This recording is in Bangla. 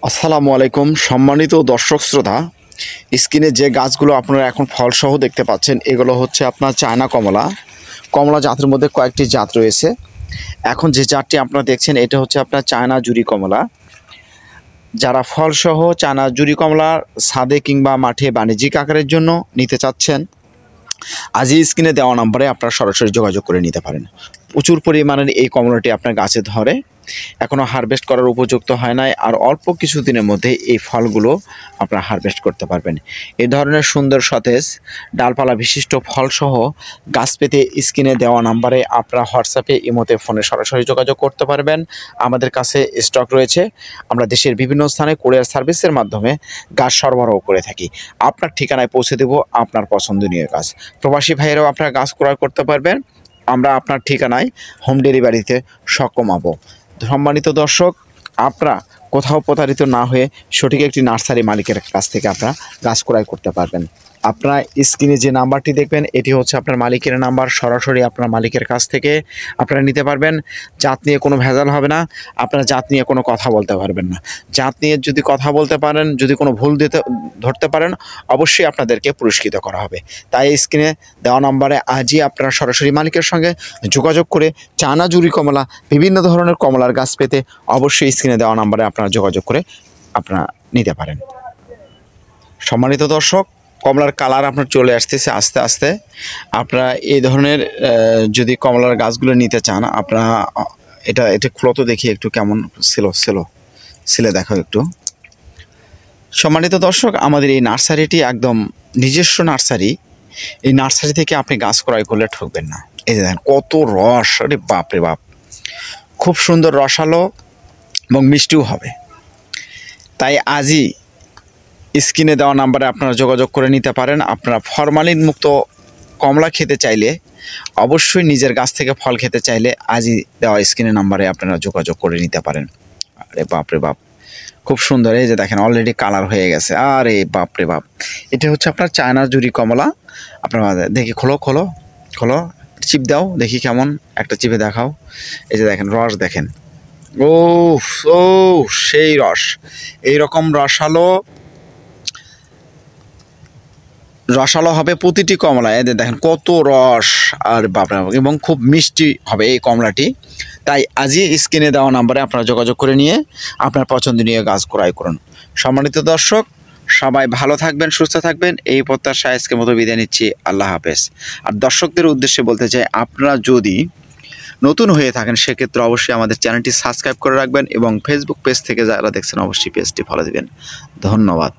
আসসালামু আলাইকুম সম্মানিত দর্শক শ্রোতা। স্ক্রিনে যে গাছগুলো আপনারা এখন ফলসহ দেখতে পাচ্ছেন এগুলো হচ্ছে আপনার চায়না কমলা। কমলা জাতের মধ্যে কয়েকটি জাত রয়েছে। এখন যে জাতটি আপনারা দেখছেন এটা হচ্ছে আপনার চায়না জুরি কমলা। যারা ফলসহ চায়না জুরি কমলা ছাদে কিংবা মাঠে বাণিজ্যিক আকারের জন্য নিতে চাচ্ছেন, আজই স্ক্রিনে দেওয়া নম্বরে আপনারা সরাসরি যোগাযোগ করে নিতে পারেন। প্রচুর পরিমাণের এই কমলাটি আপনার গাছে ধরে, এখনও হারভেস্ট করার উপযুক্ত হয় নাই, আর অল্প কিছুদিনের মধ্যে এই ফলগুলো আপনারা হারভেস্ট করতে পারবেন। এই ধরনের সুন্দর সতেজ ডালপালা বিশিষ্ট ফলসহ গাছ পেতে স্ক্রিনে দেওয়া নাম্বারে আপনারা হোয়াটসঅ্যাপে ইমোতে ফোনে সরাসরি যোগাযোগ করতে পারবেন। আমাদের কাছে স্টক রয়েছে। আমরা দেশের বিভিন্ন স্থানে কুরিয়ার সার্ভিসের মাধ্যমে গাছ সরবরাহ করে থাকি। আপনার ঠিকানায় পৌঁছে দেব আপনার পছন্দনীয় গাছ। প্রবাসী ভাইয়েরাও আপনারা গাছ ক্রয় করতে পারবেন। আমরা আপনার ঠিকানায় হোম ডেলিভারিতে সক্ষম হব। সম্মানিত দর্শক, আপনারা কোথাও প্রতারিত না হয়ে সঠিক একটি নার্সারি মালিকের কাছ থেকে আপনারা গাছ ক্রয় করতে পারবেন। আপনারা স্ক্রিনে যে নাম্বারটি দেখবেন এটি হচ্ছে আপনার মালিকের নাম্বার। সরাসরি আপনার মালিকের কাছ থেকে আপনারা নিতে পারবেন। জাত নিয়ে কোনো ভেজাল হবে না, আপনারা জাত নিয়ে কোনো কথা বলতে পারবেন না। জাত নিয়ে যদি কথা বলতে পারেন, যদি কোনো ভুল ধরতে পারেন, অবশ্যই আপনাদেরকে পুরস্কৃত করা হবে। তাই স্ক্রিনে দেওয়া নাম্বারে আজই আপনারা সরাসরি মালিকের সঙ্গে যোগাযোগ করে চায়না জুরি কমলা, বিভিন্ন ধরনের কমলার গাছ পেতে অবশ্যই স্ক্রিনে দেওয়া নাম্বারে আপনারা যোগাযোগ করে আপনারা নিতে পারেন। সম্মানিত দর্শক, কমলার কালার আপনার চলে আসতেছে আস্তে আস্তে। আপনারা এই ধরনের যদি কমলার গাছগুলো নিতে চান, আপনারা এটা খুলো তো দেখি একটু কেমন ছিলে দেখো একটু। সম্মানিত দর্শক, আমাদের এই নার্সারিটি একদম নিজস্ব নার্সারি। এই নার্সারি থেকে আপনি গাছ ক্রয় করলে ঠকবেন না। এই যে দেখেন কত রস, আরে বাপ রে বাপ, খুব সুন্দর রসালো এবং মিষ্টিও হবে। তাই আজই স্ক্রিনে দেওয়া নাম্বারে আপনারা যোগাযোগ করে নিতে পারেন। আপনারা ফরমালিন মুক্ত কমলা খেতে চাইলে, অবশ্যই নিজের গাছ থেকে ফল খেতে চাইলে আজই দেওয়া স্ক্রিনে নাম্বারে আপনারা যোগাযোগ করে নিতে পারেন। আরে বাপ রে বাপ, খুব সুন্দর। এই যে দেখেন অলরেডি কালার হয়ে গেছে। আরে বাপ রে বাপ, এটা হচ্ছে আপনার চায়না জুরি কমলা। আপনারা দেখি খোলো, চিপ দাও দেখি কেমন, একটা চিপে দেখাও। এই যে দেখেন রস দেখেন, ও ও সেই রস, এইরকম রসালো হবে প্রতিটি কমলা। এদের দেখেন কত রস, আর বাপরে, এবং খুব মিষ্টি হবে এই কমলাটি। তাই আজই স্ক্রিনে দেওয়া নাম্বারে আপনারা যোগাযোগ করে নিয়ে আপনার পছন্দনীয় গাছ ক্রয় করুন। সম্মানিত দর্শক, সবাই ভালো থাকবেন, সুস্থ থাকবেন, এই প্রত্যাশা আজকের মতো বিদায় নিচ্ছি। আল্লাহ হাফেজ। আর দর্শকদের উদ্দেশ্যে বলতে চাই, আপনারা যদি নতুন হয়ে থাকেন সেক্ষেত্রে অবশ্যই আমাদের চ্যানেলটি সাবস্ক্রাইব করে রাখবেন এবং ফেসবুক পেজ থেকে যারা দেখছেন অবশ্যই পেজটি ফলো দিবেন। ধন্যবাদ।